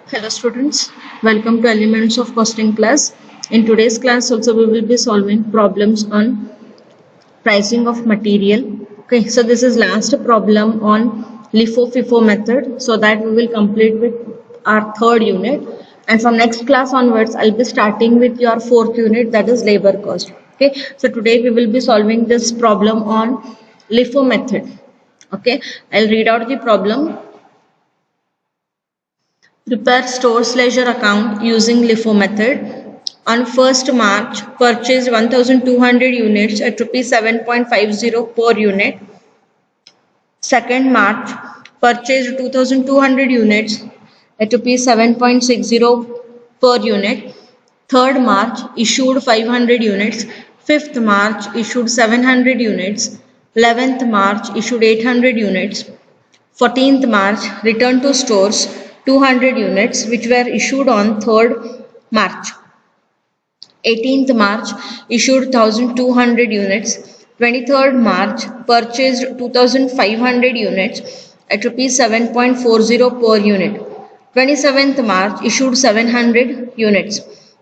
Hello students, welcome to Elements of Costing class. In today's class also we will be solving problems on pricing of material. Okay, so this is last problem on LIFO-FIFO method, so that we will complete with our third unit, and from next class onwards I'll be starting with your fourth unit, that is labor cost. Okay, so today we will be solving this problem on LIFO method. Okay, I'll read out the problem. Prepare stores ledger account using LIFO method. On 1st March, purchased 1,200 units at rupees 7.50 per unit. 2nd March, purchased 2,200 units at rupees 7.60 per unit. 3rd March, issued 500 units. 5th March, issued 700 units. 11th March, issued 800 units. 14th March, returned to stores 200 units which were issued on 3rd March. 18th March, issued 1,200 units. 23rd March, purchased 2,500 units at rupees 7.40 per unit. 27th March, issued 700 units.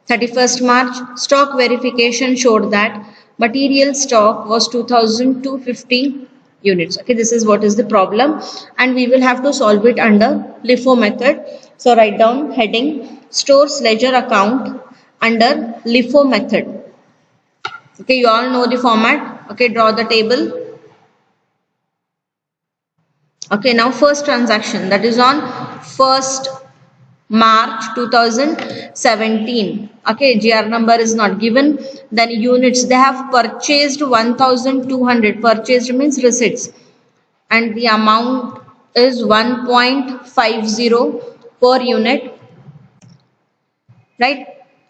31st March, stock verification showed that material stock was 2,250 units. Okay, this is what is the problem, and we will have to solve it under LIFO method. So write down heading stores ledger account under LIFO method. Okay, you all know the format. Okay, draw the table. Okay, now first transaction, that is on 1st March 2017. Okay, GR number is not given. Then units, they have purchased 1,200. Purchased means receipts, and the amount is 1.50 per unit, right?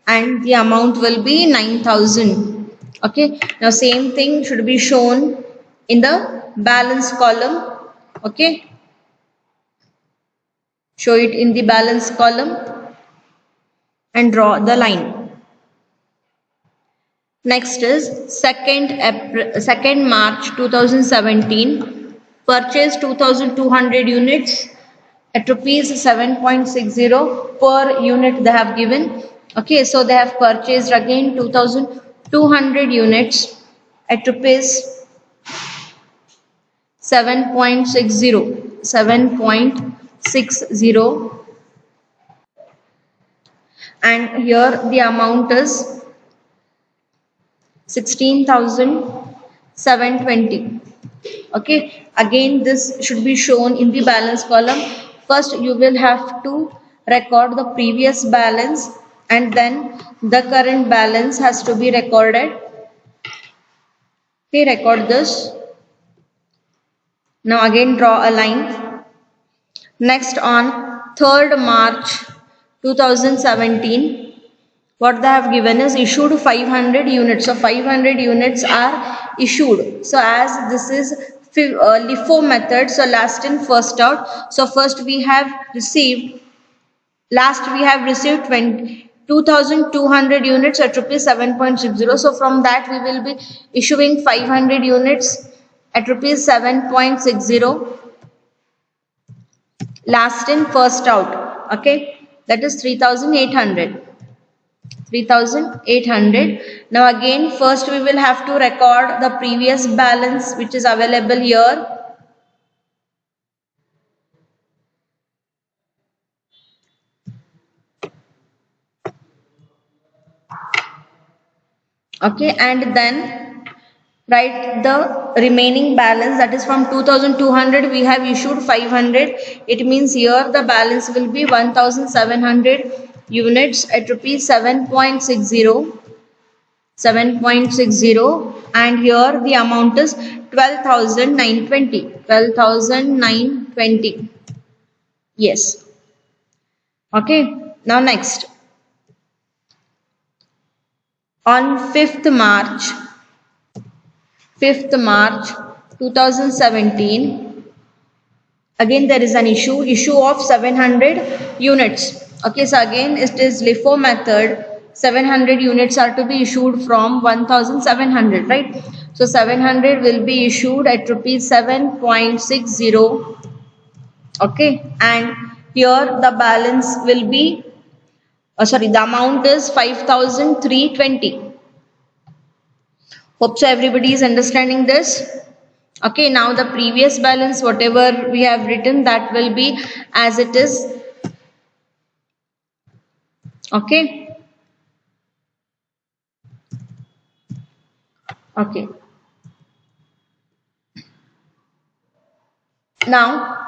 And the amount will be 9,000. Okay, now same thing should be shown in the balance column. Okay, show it in the balance column and draw the line. Next is 2nd March 2017, purchased 2,200 units at rupees 7.60 per unit they have given. Okay, so they have purchased again 2,200 units at rupees 7.60, and here the amount is 16,720. Okay, again this should be shown in the balance column. First you will have to record the previous balance, and then the current balance has to be recorded. Okay, record this. Now again draw a line. Next, on 3rd March 2017, what they have given is issued 500 units. So 500 units are issued. So as this is LIFO method, so last in first out. So first we have received 2,200 units at rupees 7.60. So from that we will be issuing 500 units at rupees 7.60. Last in first out. Okay, that is 3,800. Now again first we will have to record the previous balance which is available here. Okay, and then write the remaining balance, that is from 2,200 we have issued 500. It means here the balance will be 1,700 units at rupees 7.60, and here the amount is 12,920. Yes. Okay, now next, on 5th March 2017, again there is an issue of 700 units. Okay, so again it is LIFO method. 700 units are to be issued from 1,700, right? So 700 will be issued at rupees 7.60. Okay, and here the balance will be, the amount is 5,320. Hope so everybody is understanding this. Okay, now the previous balance, whatever we have written, that will be as it is. Okay. Okay. Now,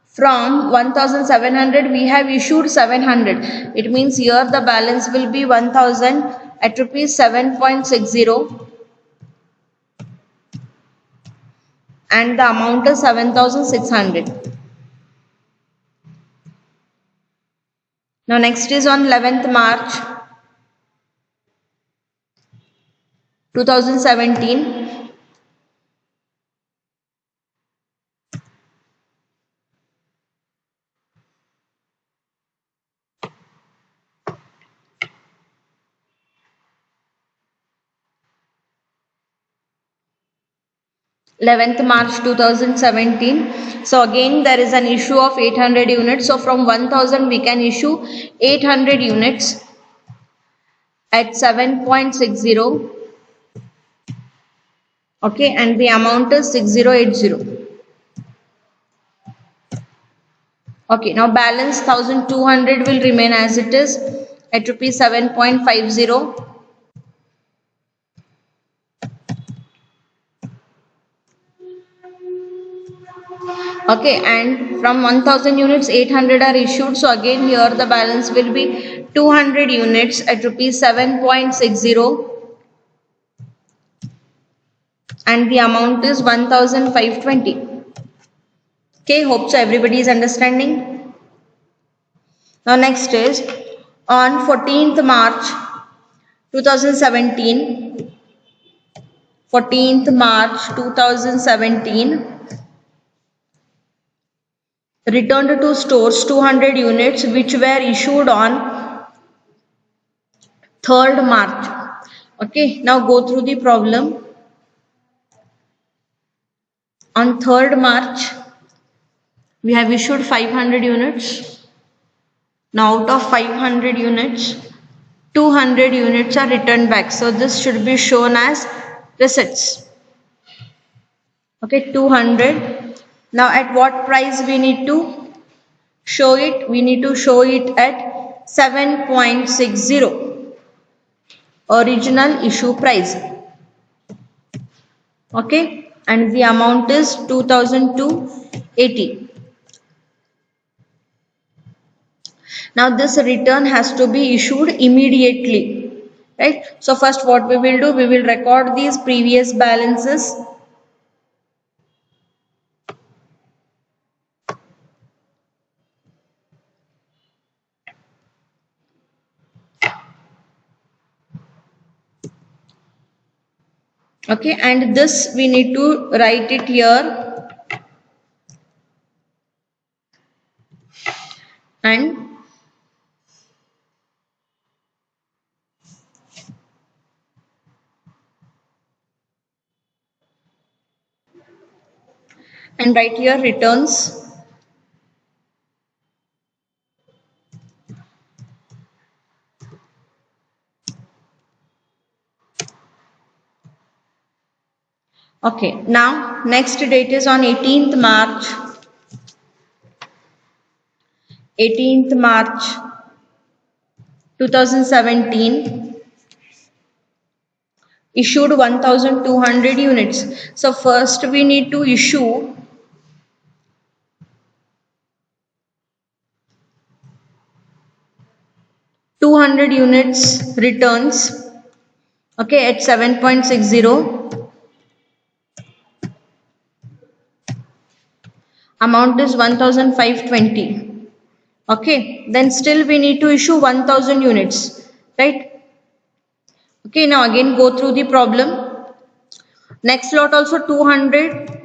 from 1,700 we have issued 700. It means here the balance will be 1,000 at rupees 7.60 and the amount is 7,600. Now next is on 11th March 2017. 11th March 2017. So again there is an issue of 800 units. So from 1000 we can issue 800 units at 7.60. Okay, and the amount is 6080. Okay, now balance 1200 will remain as it is at rupees 7.50. Okay, and from 1000 units 800 are issued. So again here the balance will be 200 units at rupees 7.60 and the amount is 1520. Okay, hope so everybody is understanding. Now next is on 14th March 2017. 14th March 2017. Returned to stores 200 units which were issued on 3rd March. Okay, now go through the problem. On 3rd March, we have issued 500 units. Now out of 500 units, 200 units are returned back. So this should be shown as receipts. Okay, 200. Now at what price we need to show it? We need to show it at 7.60 original issue price. Okay, and the amount is 2280. Now this return has to be issued immediately, right? So first what we will do, we will record these previous balances. Okay, and this we need to write it here and write here returns. Okay, now next date is on 18th March. 18th March 2017. Issued 1200 units. So first we need to issue 200 units returns. Okay, at 7.60. Amount is 1520. Okay, then still we need to issue 1000 units, right? Okay, now again go through the problem. Next lot also 200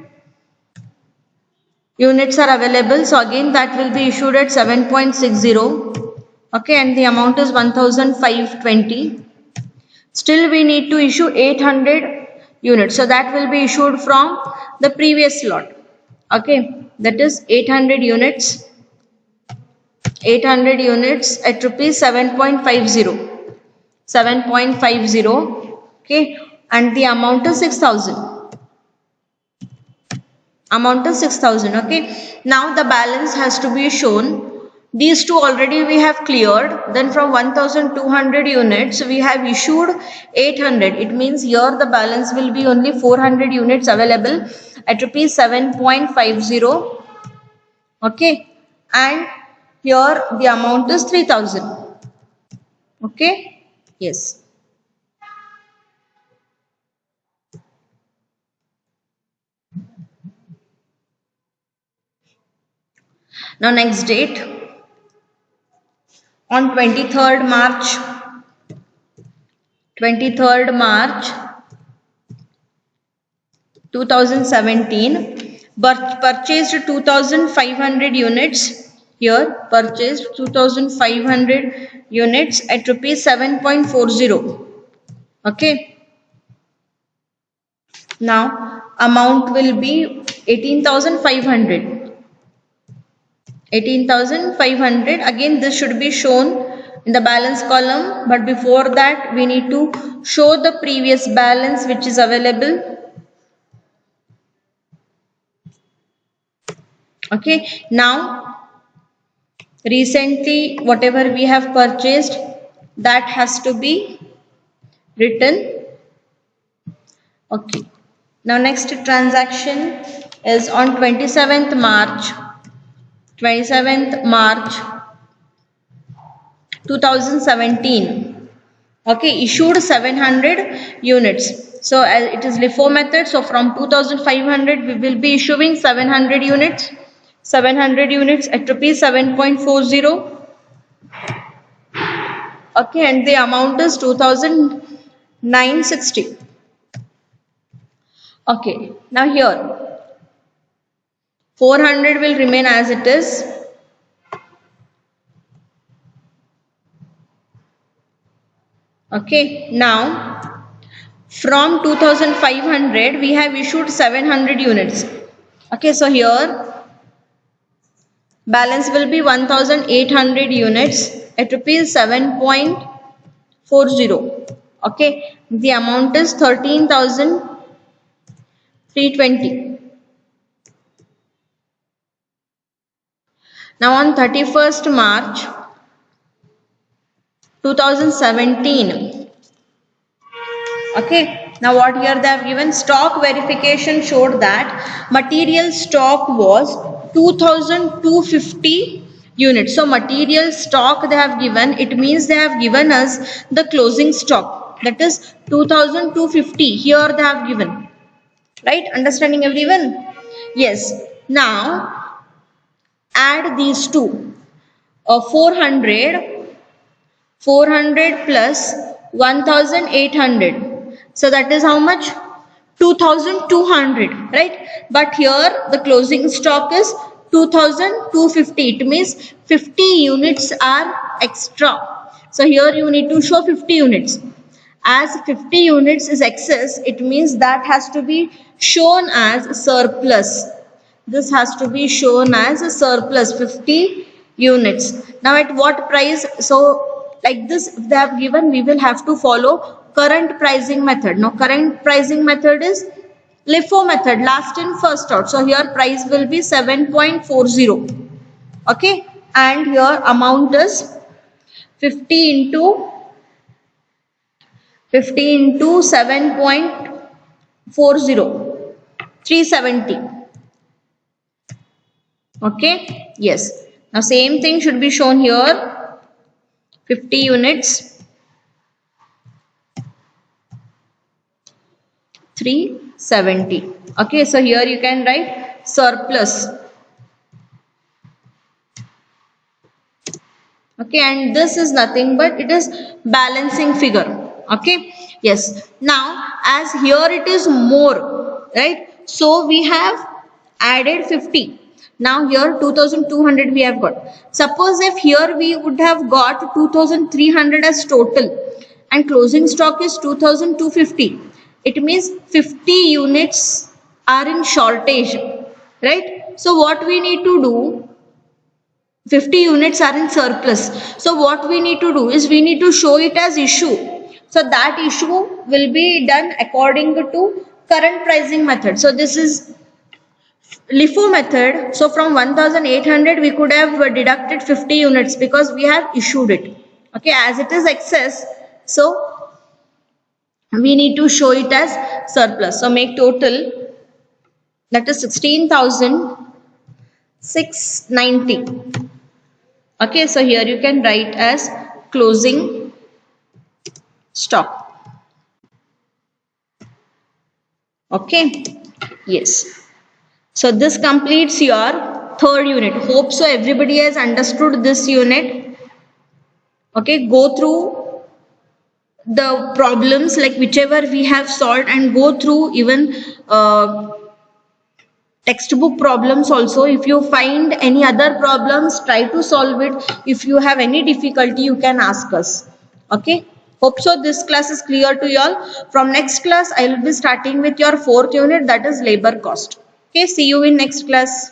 units are available. So again that will be issued at 7.60. Okay, and the amount is 1520. Still we need to issue 800 units. So that will be issued from the previous lot. Okay, that is 800 units 800 units at rupees 7.50. 7.50. Okay, and the amount is 6,000. Amount is 6,000. Okay, now the balance has to be shown. These two already we have cleared. Then from 1,200 units we have issued 800. It means here the balance will be only 400 units available at rupees 7.50. Okay, and here the amount is 3,000. Okay, yes. Now next date, on 23rd March 2017, purchased 2,500 units. Here purchased 2,500 units at rupees 7.40. Okay, now amount will be 18,500. 18,500. Again this should be shown in the balance column, but before that we need to show the previous balance which is available. Okay, now recently whatever we have purchased, that has to be written. Okay, now next transaction is on 27th March 2017. Okay, issued 700 units. So as it is LIFO method, so from 2,500 we will be issuing 700 units. 700 units at rupees 7.40. Okay, and the amount is 2,960. Okay, now here 400 will remain as it is. Okay, now from 2,500 we have issued 700 units. Okay, so here balance will be 1,800 units at rupees 7.40. Okay, the amount is 13,320. Now on 31st March 2017. Okay, now what here they have given, stock verification showed that material stock was 2,250 units. So material stock they have given, it means they have given us the closing stock, that is 2,250 here they have given. Right, understanding everyone? Yes. Now add these two, 400 plus 1,800. So that is how much? 2,200, right? But here the closing stock is 2,250. It means 50 units are extra. So here you need to show 50 units. As 50 units is excess, it means that has to be shown as surplus. This has to be shown as a surplus, 50 units. Now at what price? So like this, if they have given, we will have to follow current pricing method. Now current pricing method is LIFO method, last in first out. So here price will be 7.40. Okay, and here amount is 50 into 7.40, 370. Okay, yes. Now same thing should be shown here, 50 units, 370. Okay, so here you can write surplus. Okay, and this is nothing but it is balancing figure. Okay, yes. Now as here it is more, right? So we have added 50. Now here 2,200 we have got. Suppose if here we would have got 2,300 as total and closing stock is 2,250. It means 50 units are in shortage, right? So what we need to do? 50 units are in surplus. So what we need to do is we need to show it as issue. So that issue will be done according to current pricing method. So this is LIFO method. So from 1800 we could have deducted 50 units because we have issued it. Okay, as it is excess, so we need to show it as surplus. So make total, that is 16,690. Okay, so here you can write as closing stock. Okay, yes. So this completes your third unit. Hope so everybody has understood this unit. Okay, go through the problems like whichever we have solved, and go through even textbook problems also. If you find any other problems, try to solve it. If you have any difficulty, you can ask us. Okay, hope so this class is clear to you all. From next class I will be starting with your fourth unit, that is labor cost. Okay, see you in next class.